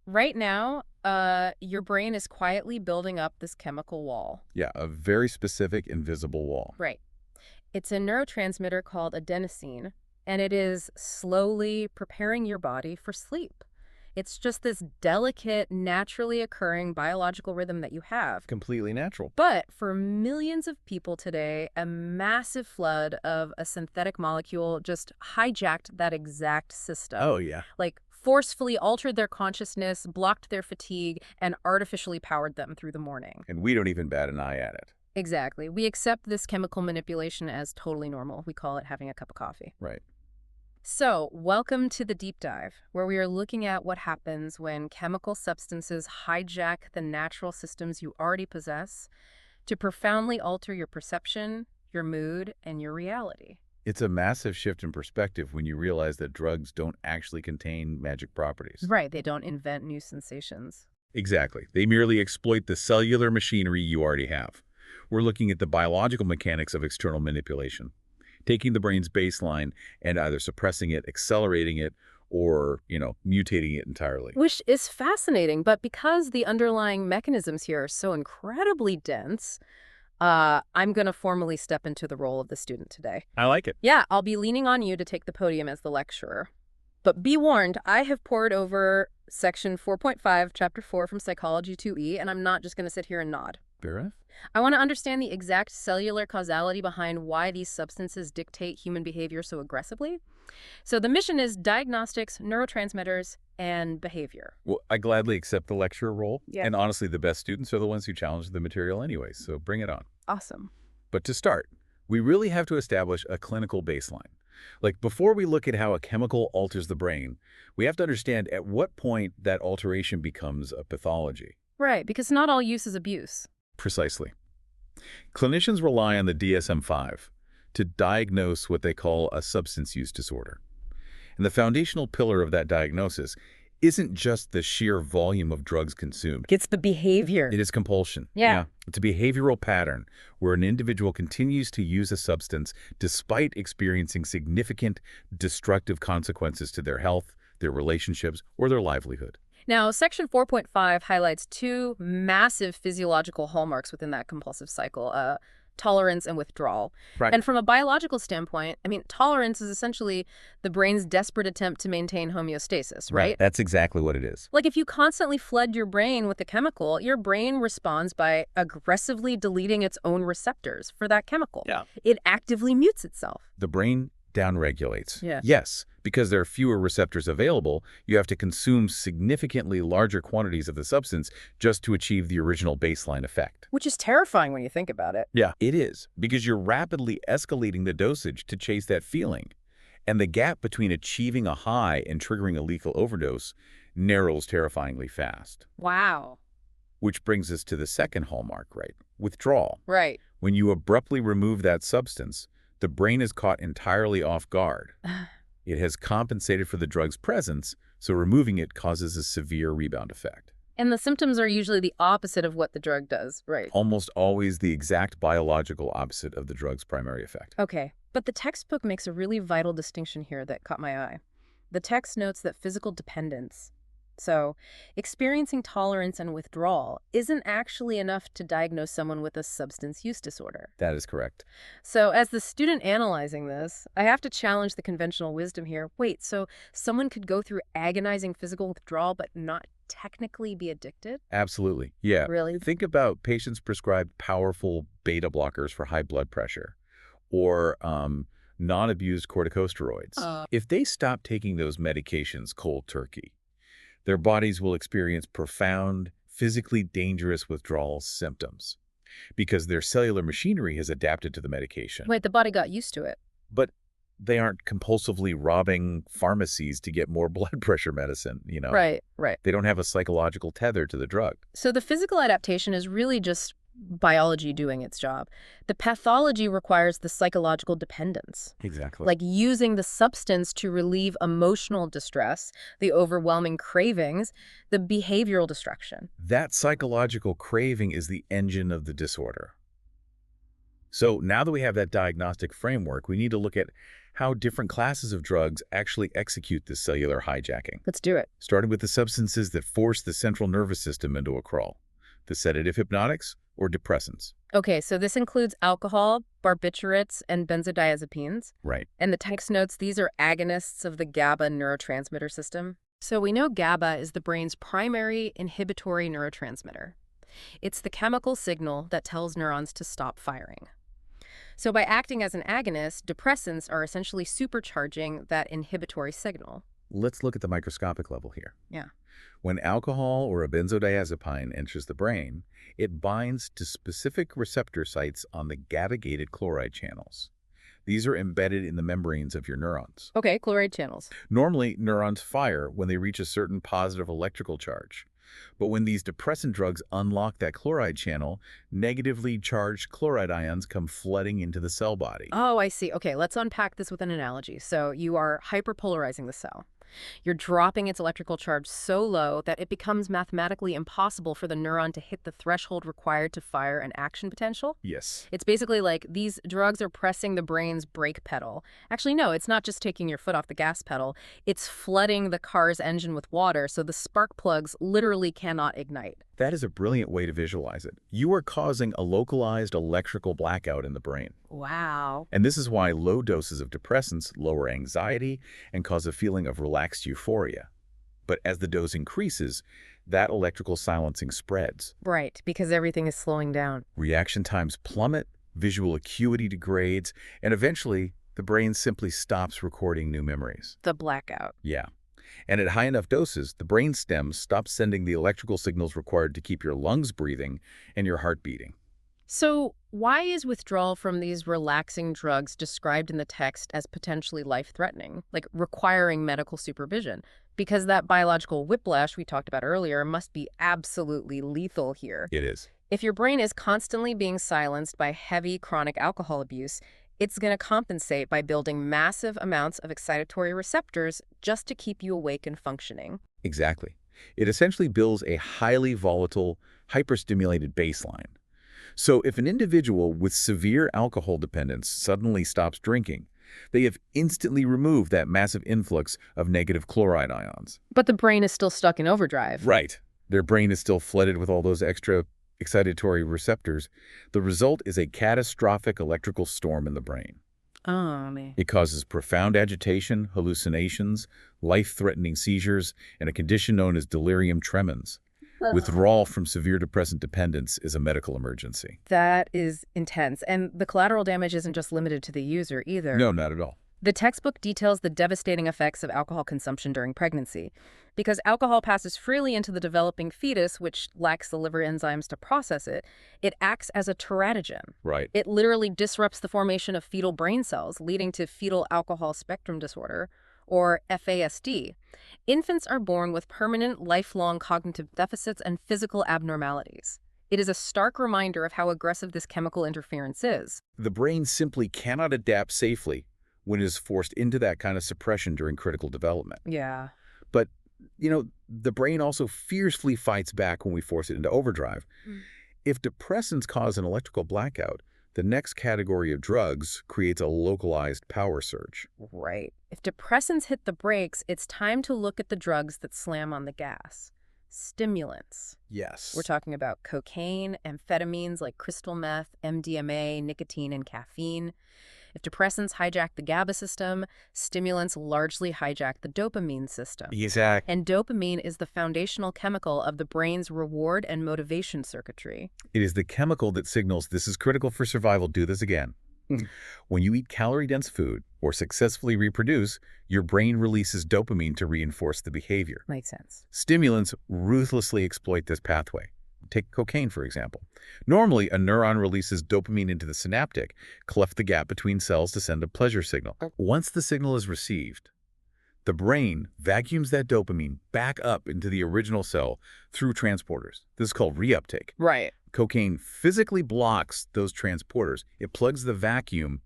Right now, your brain is quietly building up this chemical wall. Yeah, a very specific invisible wall. Right. It's a neurotransmitter called adenosine, and it is slowly preparing your body for sleep. It's just this delicate, naturally occurring biological rhythm that you have. Completely natural. But for millions of people today, a massive flood of a synthetic molecule just hijacked that exact system. Oh, yeah. Like, forcefully altered their consciousness, blocked their fatigue, and artificially powered them through the morning. And we don't even bat an eye at it. Exactly. We accept this chemical manipulation as totally normal. We call it having a cup of coffee. Right. So, welcome to the deep dive, where we are looking at what happens when chemical substances hijack the natural systems you already possess to profoundly alter your perception, your mood, and your reality. It's a massive shift in perspective when you realize that drugs don't actually contain magic properties. Right, they don't invent new sensations. Exactly. They merely exploit the cellular machinery you already have. We're looking at the biological mechanics of external manipulation, taking the brain's baseline and either suppressing it, accelerating it, or, mutating it entirely. Which is fascinating, but because the underlying mechanisms here are so incredibly dense, I'm going to formally step into the role of the student today. I like it. Yeah, I'll be leaning on you to take the podium as the lecturer. But be warned, I have poured over section 4.5, chapter 4 from Psychology 2E, and I'm not just going to sit here and nod. Fair enough. I want to understand the exact cellular causality behind why these substances dictate human behavior so aggressively. So the mission is diagnostics, neurotransmitters, and behavior. Well, I gladly accept the lecturer role. Yeah. And honestly, the best students are the ones who challenge the material anyway, so bring it on. Awesome. But to start, we really have to establish a clinical baseline. Like, before we look at how a chemical alters the brain, we have to understand at what point that alteration becomes a pathology. Right, because not all use is abuse. Precisely. Clinicians rely on the DSM-5 to diagnose what they call a substance use disorder. And the foundational pillar of that diagnosis isn't just the sheer volume of drugs consumed. It's the behavior. It is compulsion. Yeah. It's a behavioral pattern where an individual continues to use a substance despite experiencing significant destructive consequences to their health, their relationships, or their livelihood. Now, section 4.5 highlights two massive physiological hallmarks within that compulsive cycle, tolerance and withdrawal. Right. And from a biological standpoint, tolerance is essentially the brain's desperate attempt to maintain homeostasis, right? That's exactly what it is. Like, if you constantly flood your brain with a chemical, your brain responds by aggressively deleting its own receptors for that chemical. Yeah. It actively mutes itself. The brain downregulates. Yeah. Yes, because there are fewer receptors available, you have to consume significantly larger quantities of the substance just to achieve the original baseline effect. Which is terrifying when you think about it. Yeah, it is, because you're rapidly escalating the dosage to chase that feeling. And the gap between achieving a high and triggering a lethal overdose narrows terrifyingly fast. Wow. Which brings us to the second hallmark, right? Withdrawal. Right. When you abruptly remove that substance, the brain is caught entirely off guard. It has compensated for the drug's presence, so removing it causes a severe rebound effect. And the symptoms are usually the opposite of what the drug does, right? Almost always the exact biological opposite of the drug's primary effect. Okay, but the textbook makes a really vital distinction here that caught my eye. The text notes that physical dependence, so experiencing tolerance and withdrawal, isn't actually enough to diagnose someone with a substance use disorder. That is correct. So as the student analyzing this, I have to challenge the conventional wisdom here. Wait, so someone could go through agonizing physical withdrawal but not technically be addicted? Absolutely. Yeah. Really? Think about patients prescribed powerful beta blockers for high blood pressure or non-abused corticosteroids. If they stop taking those medications cold turkey, their bodies will experience profound, physically dangerous withdrawal symptoms because their cellular machinery has adapted to the medication. Wait, the body got used to it. But they aren't compulsively robbing pharmacies to get more blood pressure medicine, Right. They don't have a psychological tether to the drug. So the physical adaptation is really just biology doing its job. The pathology requires the psychological dependence. Exactly. Like using the substance to relieve emotional distress, the overwhelming cravings, the behavioral destruction. That psychological craving is the engine of the disorder. So now that we have that diagnostic framework, we need to look at how different classes of drugs actually execute this cellular hijacking, Let's do it. starting with the substances that force the central nervous system into a crawl, the sedative hypnotics or depressants. Okay, so this includes alcohol, barbiturates, and benzodiazepines. Right. And the text notes these are agonists of the GABA neurotransmitter system. So we know GABA is the brain's primary inhibitory neurotransmitter. It's the chemical signal that tells neurons to stop firing. So by acting as an agonist, depressants are essentially supercharging that inhibitory signal. Let's look at the microscopic level here. Yeah. When alcohol or a benzodiazepine enters the brain, it binds to specific receptor sites on the GABA-gated chloride channels. These are embedded in the membranes of your neurons. Okay, chloride channels. Normally, neurons fire when they reach a certain positive electrical charge. But when these depressant drugs unlock that chloride channel, negatively charged chloride ions come flooding into the cell body. Oh, I see. Okay, let's unpack this with an analogy. So you are hyperpolarizing the cell. You're dropping its electrical charge so low that it becomes mathematically impossible for the neuron to hit the threshold required to fire an action potential. Yes. It's basically like these drugs are pressing the brain's brake pedal. Actually, no, it's not just taking your foot off the gas pedal. It's flooding the car's engine with water so the spark plugs literally cannot ignite. That is a brilliant way to visualize it. You are causing a localized electrical blackout in the brain. Wow. And this is why low doses of depressants lower anxiety and cause a feeling of relaxed euphoria. But as the dose increases, that electrical silencing spreads. Right, because everything is slowing down. Reaction times plummet, visual acuity degrades, and eventually, the brain simply stops recording new memories. The blackout. Yeah. And at high enough doses, the brain stems stop sending the electrical signals required to keep your lungs breathing and your heart beating. So why is withdrawal from these relaxing drugs described in the text as potentially life-threatening, like requiring medical supervision? Because that biological whiplash we talked about earlier must be absolutely lethal here. It is. If your brain is constantly being silenced by heavy chronic alcohol abuse, it's going to compensate by building massive amounts of excitatory receptors just to keep you awake and functioning. Exactly. It essentially builds a highly volatile, hyperstimulated baseline. So if an individual with severe alcohol dependence suddenly stops drinking, they have instantly removed that massive influx of negative chloride ions. But the brain is still stuck in overdrive. Right. Their brain is still flooded with all those extra excitatory receptors. The result is a catastrophic electrical storm in the brain. Oh, man. It causes profound agitation, hallucinations, life-threatening seizures, and a condition known as delirium tremens. Withdrawal from severe depressant dependence is a medical emergency. That is intense. And the collateral damage isn't just limited to the user either. No, not at all. The textbook details the devastating effects of alcohol consumption during pregnancy. Because alcohol passes freely into the developing fetus, which lacks the liver enzymes to process it, it acts as a teratogen. Right. It literally disrupts the formation of fetal brain cells, leading to fetal alcohol spectrum disorder, or FASD. Infants are born with permanent, lifelong cognitive deficits and physical abnormalities. It is a stark reminder of how aggressive this chemical interference is. The brain simply cannot adapt safely when it is forced into that kind of suppression during critical development. Yeah. But, the brain also fiercely fights back when we force it into overdrive. If depressants cause an electrical blackout, the next category of drugs creates a localized power surge. Right. If depressants hit the brakes, it's time to look at the drugs that slam on the gas. Stimulants. Yes. We're talking about cocaine, amphetamines like crystal meth, MDMA, nicotine, and caffeine. If depressants hijack the GABA system, stimulants largely hijack the dopamine system. Exactly. And dopamine is the foundational chemical of the brain's reward and motivation circuitry. It is the chemical that signals this is critical for survival, do this again. When you eat calorie-dense food or successfully reproduce, your brain releases dopamine to reinforce the behavior. Makes sense. Stimulants ruthlessly exploit this pathway. Take cocaine, for example. Normally, a neuron releases dopamine into the synaptic, cleft the gap between cells to send a pleasure signal. Once the signal is received, the brain vacuums that dopamine back up into the original cell through transporters. This is called reuptake. Right. Cocaine physically blocks those transporters. It plugs the vacuum.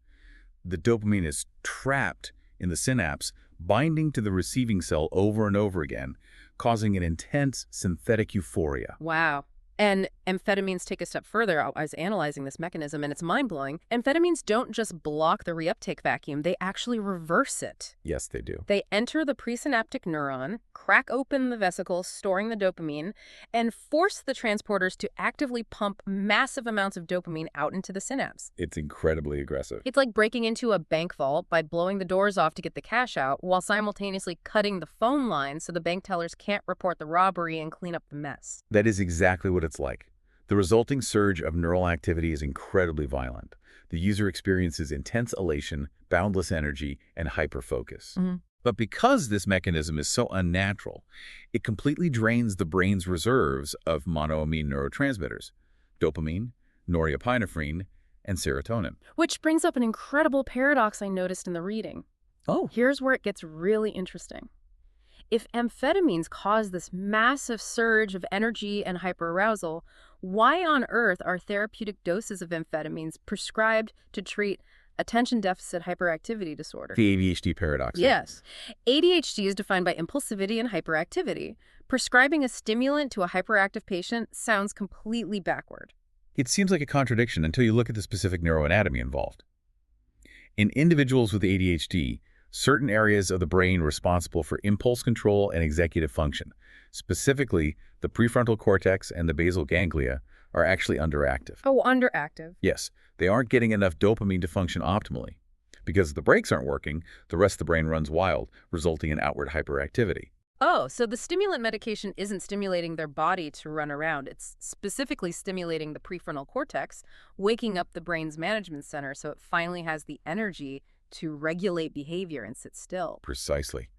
The dopamine is trapped in the synapse, binding to the receiving cell over and over again, causing an intense synthetic euphoria. Wow. And Amphetamines take a step further. I was analyzing this mechanism, and it's mind-blowing. Amphetamines don't just block the reuptake vacuum, they actually reverse it. Yes, they do. They enter the presynaptic neuron, crack open the vesicles storing the dopamine, and force the transporters to actively pump massive amounts of dopamine out into the synapse. It's incredibly aggressive. It's like breaking into a bank vault by blowing the doors off to get the cash out while simultaneously cutting the phone line so the bank tellers can't report the robbery and clean up the mess. That is exactly what it's like. The resulting surge of neural activity is incredibly violent. The user experiences intense elation, boundless energy, and hyperfocus. But because this mechanism is so unnatural, it completely drains the brain's reserves of monoamine neurotransmitters, dopamine, norepinephrine, and serotonin. Which brings up an incredible paradox I noticed in the reading. Oh. Here's where it gets really interesting. If amphetamines cause this massive surge of energy and hyperarousal, why on earth are therapeutic doses of amphetamines prescribed to treat attention deficit hyperactivity disorder? The ADHD paradox. Yes. ADHD is defined by impulsivity and hyperactivity. Prescribing a stimulant to a hyperactive patient sounds completely backward. It seems like a contradiction until you look at the specific neuroanatomy involved. In individuals with ADHD, certain areas of the brain responsible for impulse control and executive function, specifically the prefrontal cortex and the basal ganglia, are actually underactive. Oh, underactive. Yes, they aren't getting enough dopamine to function optimally. Because the brakes aren't working, the rest of the brain runs wild, resulting in outward hyperactivity. Oh, so the stimulant medication isn't stimulating their body to run around. It's specifically stimulating the prefrontal cortex, waking up the brain's management center so it finally has the energy to regulate behavior and sit still. Precisely.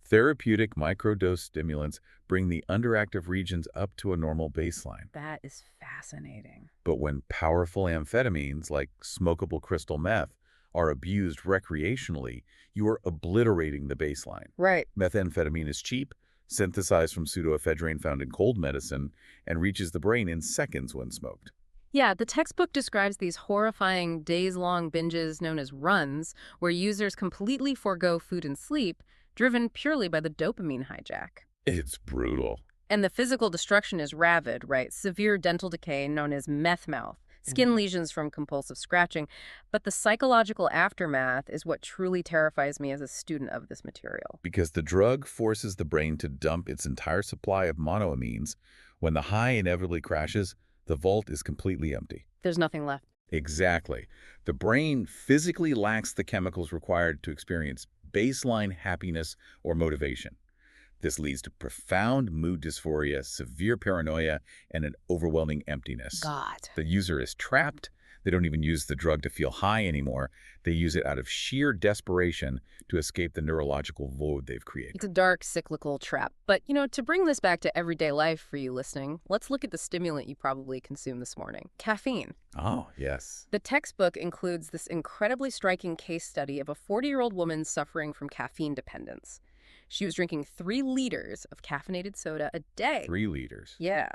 Therapeutic microdose stimulants bring the underactive regions up to a normal baseline. That is fascinating. But when powerful amphetamines like smokable crystal meth are abused recreationally, you are obliterating the baseline. Right. Methamphetamine is cheap, synthesized from pseudoephedrine found in cold medicine, and reaches the brain in seconds when smoked. Yeah, the textbook describes these horrifying days-long binges known as runs, where users completely forego food and sleep, driven purely by the dopamine hijack. It's brutal. And the physical destruction is rapid, right? Severe dental decay known as meth mouth, skin lesions from compulsive scratching. But the psychological aftermath is what truly terrifies me as a student of this material. Because the drug forces the brain to dump its entire supply of monoamines. When the high inevitably crashes, the vault is completely empty. There's nothing left. Exactly. The brain physically lacks the chemicals required to experience baseline happiness or motivation. This leads to profound mood dysphoria, severe paranoia, and an overwhelming emptiness. God. The user is trapped. They don't even use the drug to feel high anymore. They use it out of sheer desperation to escape the neurological void they've created. It's a dark, cyclical trap. But, to bring this back to everyday life for you listening, let's look at the stimulant you probably consumed this morning, caffeine. Oh, yes. The textbook includes this incredibly striking case study of a 40-year-old woman suffering from caffeine dependence. She was drinking 3 liters of caffeinated soda a day. 3 liters. Yeah.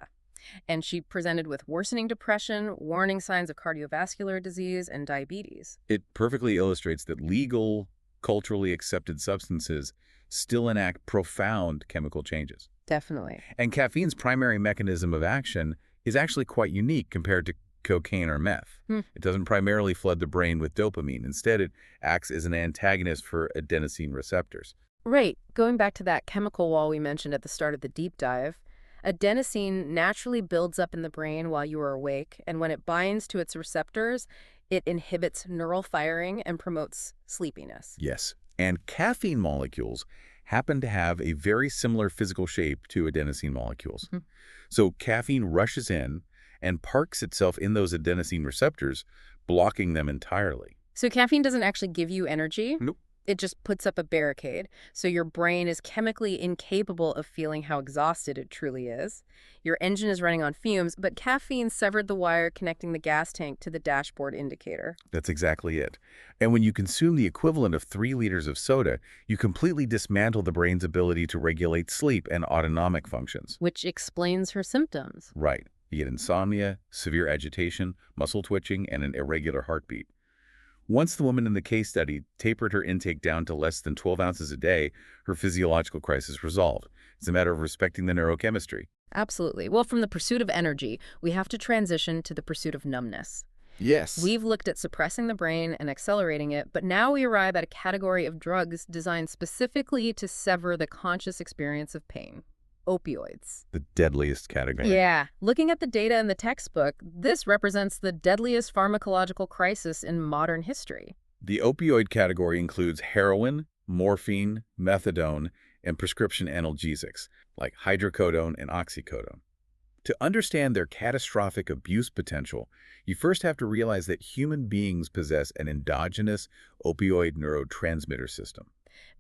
And she presented with worsening depression, warning signs of cardiovascular disease, and diabetes. It perfectly illustrates that legal, culturally accepted substances still enact profound chemical changes. Definitely. And caffeine's primary mechanism of action is actually quite unique compared to cocaine or meth. It doesn't primarily flood the brain with dopamine. Instead, it acts as an antagonist for adenosine receptors. Right. Going back to that chemical wall we mentioned at the start of the deep dive, adenosine naturally builds up in the brain while you are awake, and when it binds to its receptors, it inhibits neural firing and promotes sleepiness. Yes, and caffeine molecules happen to have a very similar physical shape to adenosine molecules. So caffeine rushes in and parks itself in those adenosine receptors, blocking them entirely. So caffeine doesn't actually give you energy? Nope. It just puts up a barricade, so your brain is chemically incapable of feeling how exhausted it truly is. Your engine is running on fumes, but caffeine severed the wire connecting the gas tank to the dashboard indicator. That's exactly it. And when you consume the equivalent of 3 liters of soda, you completely dismantle the brain's ability to regulate sleep and autonomic functions. Which explains her symptoms. Right. You get insomnia, severe agitation, muscle twitching, and an irregular heartbeat. Once the woman in the case study tapered her intake down to less than 12 ounces a day, her physiological crisis resolved. It's a matter of respecting the neurochemistry. Absolutely. Well, from the pursuit of energy, we have to transition to the pursuit of numbness. Yes. We've looked at suppressing the brain and accelerating it, but now we arrive at a category of drugs designed specifically to sever the conscious experience of pain. Opioids. The deadliest category. Yeah. Looking at the data in the textbook, this represents the deadliest pharmacological crisis in modern history. The opioid category includes heroin, morphine, methadone, and prescription analgesics like hydrocodone and oxycodone. To understand their catastrophic abuse potential, you first have to realize that human beings possess an endogenous opioid neurotransmitter system.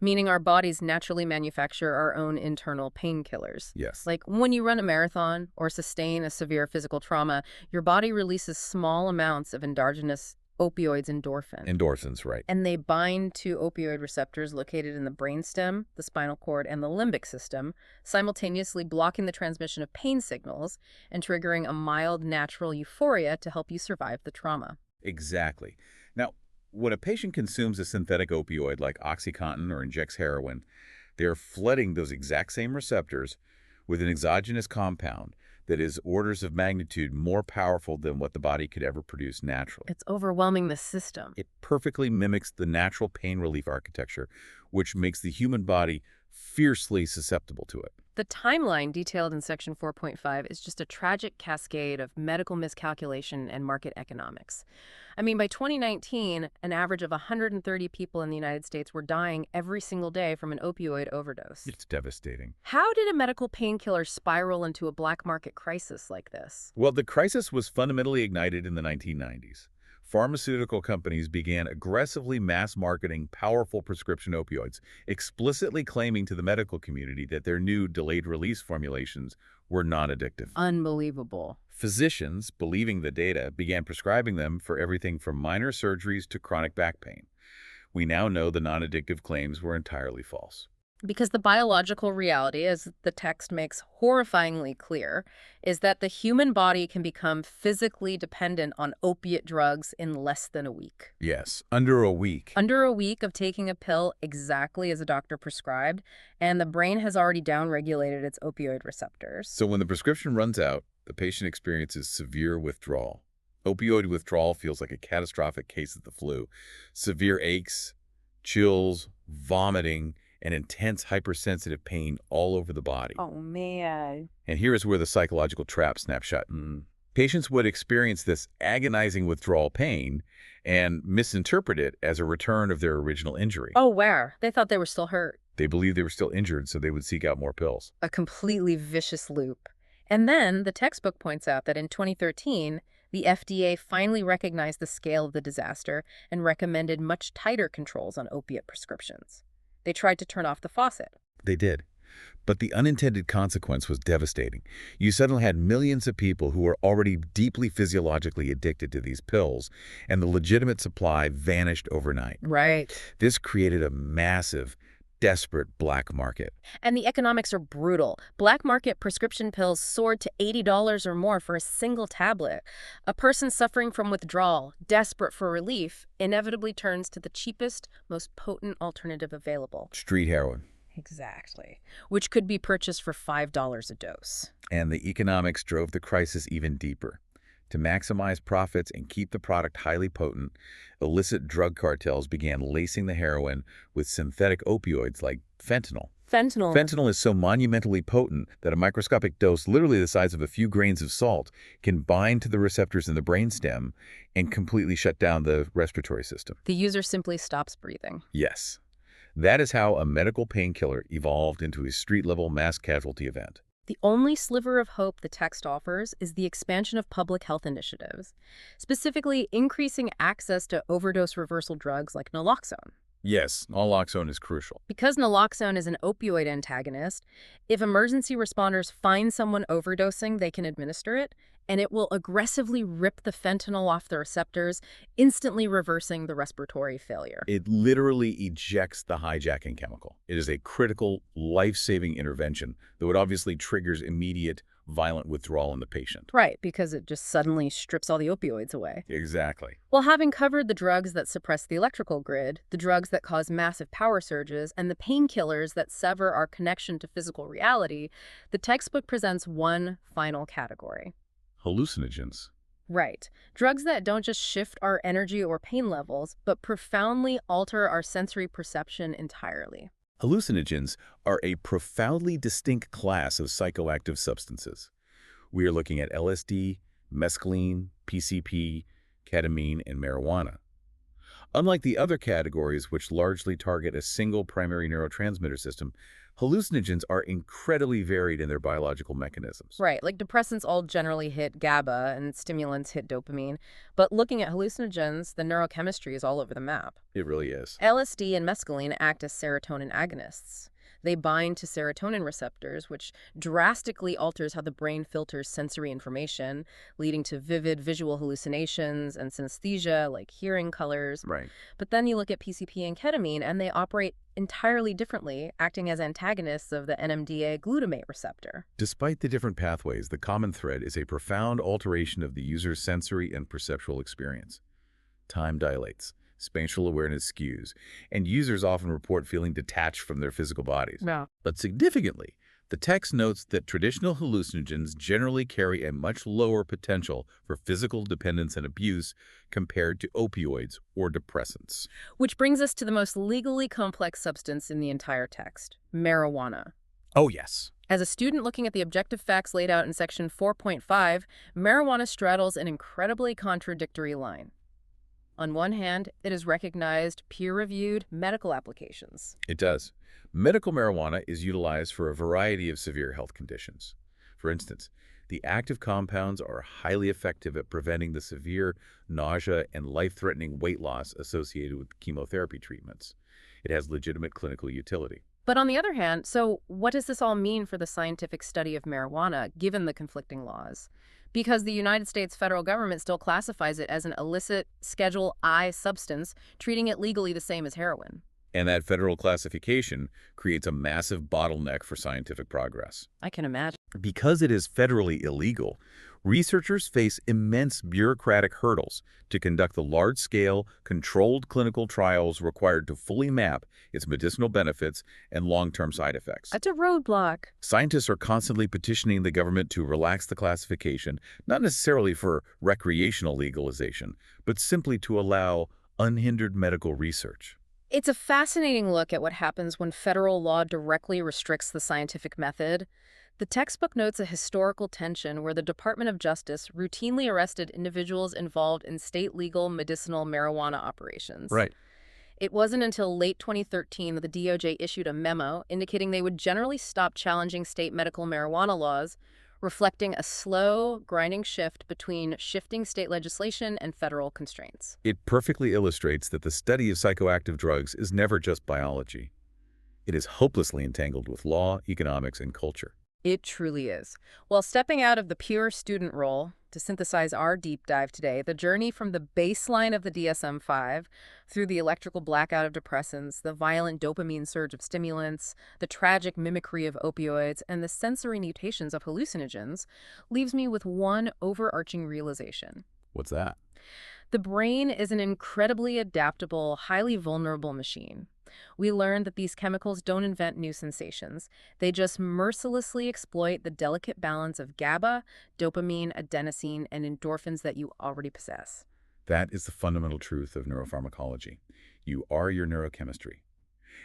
Meaning our bodies naturally manufacture our own internal painkillers. Yes. Like when you run a marathon or sustain a severe physical trauma, your body releases small amounts of endogenous opioids endorphin. Endorphins, right. And they bind to opioid receptors located in the brainstem, the spinal cord, and the limbic system, simultaneously blocking the transmission of pain signals and triggering a mild natural euphoria to help you survive the trauma. Exactly. Now, when a patient consumes a synthetic opioid like OxyContin or injects heroin, they are flooding those exact same receptors with an exogenous compound that is orders of magnitude more powerful than what the body could ever produce naturally. It's overwhelming the system. It perfectly mimics the natural pain relief architecture, which makes the human body fiercely susceptible to it. The timeline detailed in Section 4.5 is just a tragic cascade of medical miscalculation and market economics. I mean, by 2019, an average of 130 people in the United States were dying every single day from an opioid overdose. It's devastating. How did a medical painkiller spiral into a black market crisis like this? Well, the crisis was fundamentally ignited in the 1990s. Pharmaceutical companies began aggressively mass-marketing powerful prescription opioids, explicitly claiming to the medical community that their new delayed-release formulations were non-addictive. Unbelievable. Physicians, believing the data, began prescribing them for everything from minor surgeries to chronic back pain. We now know the non-addictive claims were entirely false. Because the biological reality, as the text makes horrifyingly clear, is that the human body can become physically dependent on opiate drugs in less than a week. Yes, under a week. Under a week of taking a pill exactly as a doctor prescribed, and the brain has already downregulated its opioid receptors. So when the prescription runs out, the patient experiences severe withdrawal. Opioid withdrawal feels like a catastrophic case of the flu. Severe aches, chills, vomiting, and intense hypersensitive pain all over the body. Oh, man. And here is where the psychological trap snapshot. Patients would experience this agonizing withdrawal pain and misinterpret it as a return of their original injury. Oh, where? They thought they were still hurt. They believed they were still injured, so they would seek out more pills. A completely vicious loop. And then the textbook points out that in 2013, the FDA finally recognized the scale of the disaster and recommended much tighter controls on opiate prescriptions. They tried to turn off the faucet. They did. But the unintended consequence was devastating. You suddenly had millions of people who were already deeply physiologically addicted to these pills, and the legitimate supply vanished overnight. Right. This created a massive, desperate black market. And the economics are brutal. Black market prescription pills soared to $80 or more for a single tablet. A person suffering from withdrawal, desperate for relief, inevitably turns to the cheapest, most potent alternative available. Street heroin. Exactly. Which could be purchased for $5 a dose. And the economics drove the crisis even deeper. To maximize profits and keep the product highly potent, illicit drug cartels began lacing the heroin with synthetic opioids like fentanyl. Fentanyl. Fentanyl is so monumentally potent that a microscopic dose, literally the size of a few grains of salt, can bind to the receptors in the brainstem and completely shut down the respiratory system. The user simply stops breathing. Yes. That is how a medical painkiller evolved into a street-level mass casualty event. The only sliver of hope the text offers is the expansion of public health initiatives, specifically increasing access to overdose reversal drugs like naloxone. Yes, naloxone is crucial. Because naloxone is an opioid antagonist, if emergency responders find someone overdosing, they can administer it, and it will aggressively rip the fentanyl off the receptors, instantly reversing the respiratory failure. It literally ejects the hijacking chemical. It is a critical, life-saving intervention, though it obviously triggers immediate violent withdrawal in the patient. Right, because it just suddenly strips all the opioids away. Exactly. Well, having covered the drugs that suppress the electrical grid, the drugs that cause massive power surges, and the painkillers that sever our connection to physical reality, the textbook presents one final category. Hallucinogens. Right. Drugs that don't just shift our energy or pain levels, but profoundly alter our sensory perception entirely. Hallucinogens are a profoundly distinct class of psychoactive substances. We are looking at LSD, mescaline, PCP, ketamine, and marijuana. Unlike the other categories, which largely target a single primary neurotransmitter system, hallucinogens are incredibly varied in their biological mechanisms. Right, like depressants all generally hit GABA and stimulants hit dopamine, but looking at hallucinogens, the neurochemistry is all over the map. It really is. LSD and mescaline act as serotonin agonists. They bind to serotonin receptors, which drastically alters how the brain filters sensory information, leading to vivid visual hallucinations and synesthesia, like hearing colors. Right. But then you look at PCP and ketamine, and they operate entirely differently, acting as antagonists of the NMDA glutamate receptor. Despite the different pathways, the common thread is a profound alteration of the user's sensory and perceptual experience. Time dilates, spatial awareness skews, and users often report feeling detached from their physical bodies. Yeah. But significantly, the text notes that traditional hallucinogens generally carry a much lower potential for physical dependence and abuse compared to opioids or depressants. Which brings us to the most legally complex substance in the entire text, marijuana. Oh, yes. As a student looking at the objective facts laid out in section 4.5, marijuana straddles an incredibly contradictory line. On one hand, it has recognized peer-reviewed medical applications. It does. Medical marijuana is utilized for a variety of severe health conditions. For instance, the active compounds are highly effective at preventing the severe nausea and life-threatening weight loss associated with chemotherapy treatments. It has legitimate clinical utility. But on the other hand, so what does this all mean for the scientific study of marijuana, given the conflicting laws? Because the United States federal government still classifies it as an illicit Schedule I substance, treating it legally the same as heroin. And that federal classification creates a massive bottleneck for scientific progress. I can imagine. Because it is federally illegal, researchers face immense bureaucratic hurdles to conduct the large-scale, controlled clinical trials required to fully map its medicinal benefits and long-term side effects. That's a roadblock. Scientists are constantly petitioning the government to relax the classification, not necessarily for recreational legalization, but simply to allow unhindered medical research. It's a fascinating look at what happens when federal law directly restricts the scientific method. The textbook notes a historical tension where the Department of Justice routinely arrested individuals involved in state legal medicinal marijuana operations. Right. It wasn't until late 2013 that the DOJ issued a memo indicating they would generally stop challenging state medical marijuana laws, reflecting a slow, grinding shift between shifting state legislation and federal constraints. It perfectly illustrates that the study of psychoactive drugs is never just biology. It is hopelessly entangled with law, economics, and culture. It truly is. Well, stepping out of the pure student role to synthesize our deep dive today, the journey from the baseline of the DSM-5 through the electrical blackout of depressants, the violent dopamine surge of stimulants, the tragic mimicry of opioids, and the sensory mutations of hallucinogens leaves me with one overarching realization. What's that? The brain is an incredibly adaptable, highly vulnerable machine. We learned that these chemicals don't invent new sensations. They just mercilessly exploit the delicate balance of GABA, dopamine, adenosine, and endorphins that you already possess. That is the fundamental truth of neuropharmacology. You are your neurochemistry.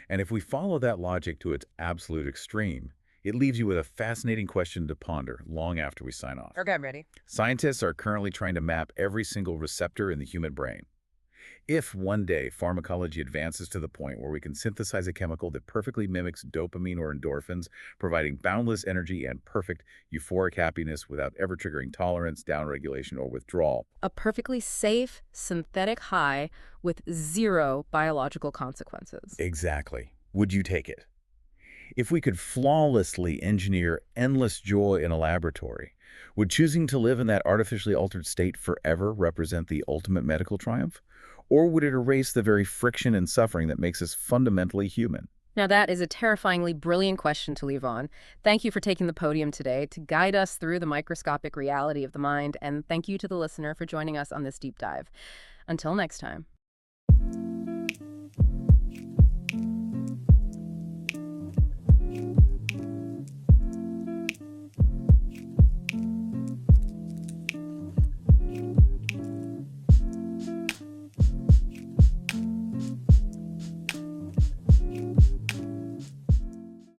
And if we follow that logic to its absolute extreme, it leaves you with a fascinating question to ponder long after we sign off. Okay, I'm ready. Scientists are currently trying to map every single receptor in the human brain. If one day pharmacology advances to the point where we can synthesize a chemical that perfectly mimics dopamine or endorphins, providing boundless energy and perfect euphoric happiness without ever triggering tolerance, downregulation, or withdrawal. A perfectly safe, synthetic high with zero biological consequences. Exactly. Would you take it? If we could flawlessly engineer endless joy in a laboratory, would choosing to live in that artificially altered state forever represent the ultimate medical triumph? Or would it erase the very friction and suffering that makes us fundamentally human? Now, that is a terrifyingly brilliant question to leave on. Thank you for taking the podium today to guide us through the microscopic reality of the mind, and thank you to the listener for joining us on this deep dive. Until next time.